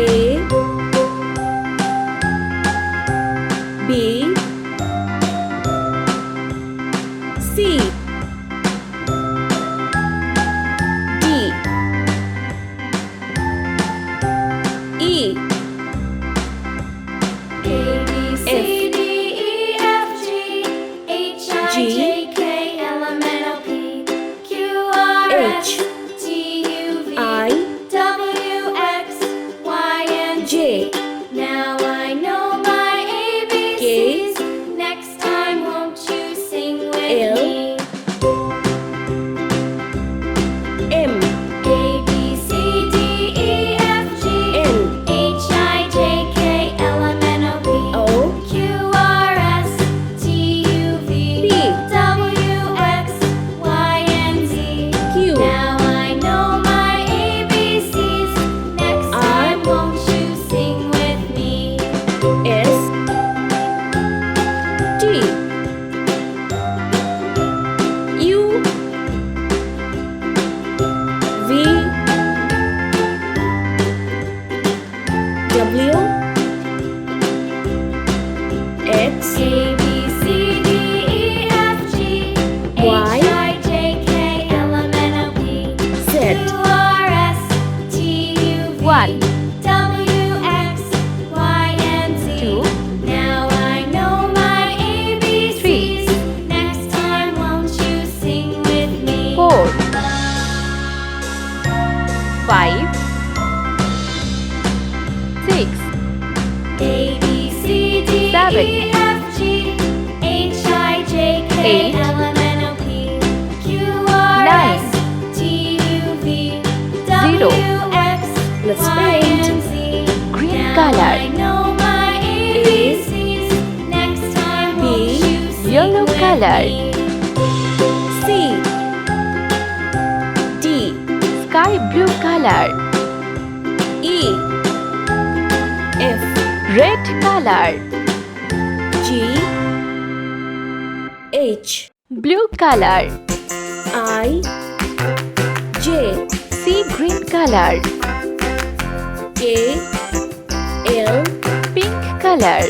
A B C D E H I J. Now I know my ABCs. Next time, won't you sing with L me? M A B C D E F G N H I J K L M N O P O Q R S T U V P W X Y and Z. Q Now I know my ABCs. Next time, won't you sing with me? S T U V W X A B C D E F G Y H I J K L M N O P Z. Q R S T U V 1 W X Y and Z. 2 Now I know my ABCs. Next time, won't you sing with me? 4 5 6 A B C D 7 E F G H I J K 8 L M N O P Q R S T U V W X Let's Y paint. and Z. Green Now color. I know my ABCs. Next time, B. won't you sing Yellow with color. me? C D Sky blue color. E F Red color. G H Blue color. I J Sea green color. K L Pink color.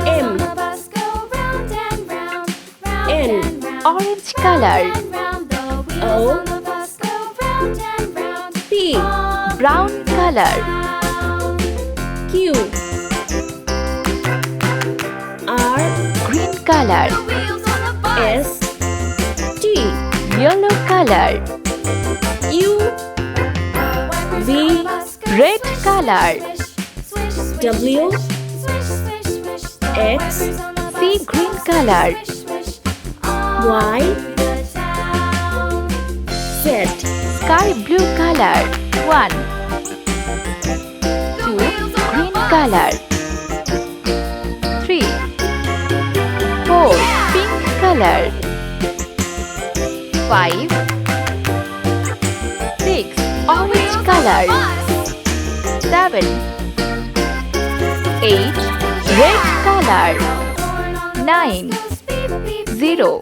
M N Orange color. O P Brown color. Q R Green color. S T Yellow color. U V Red color. W X Sea green color. Y Z Sky blue color. 1 2 Green color. 3 4 Pink color. 5 6 Orange color. 7 8 Red color. 9 0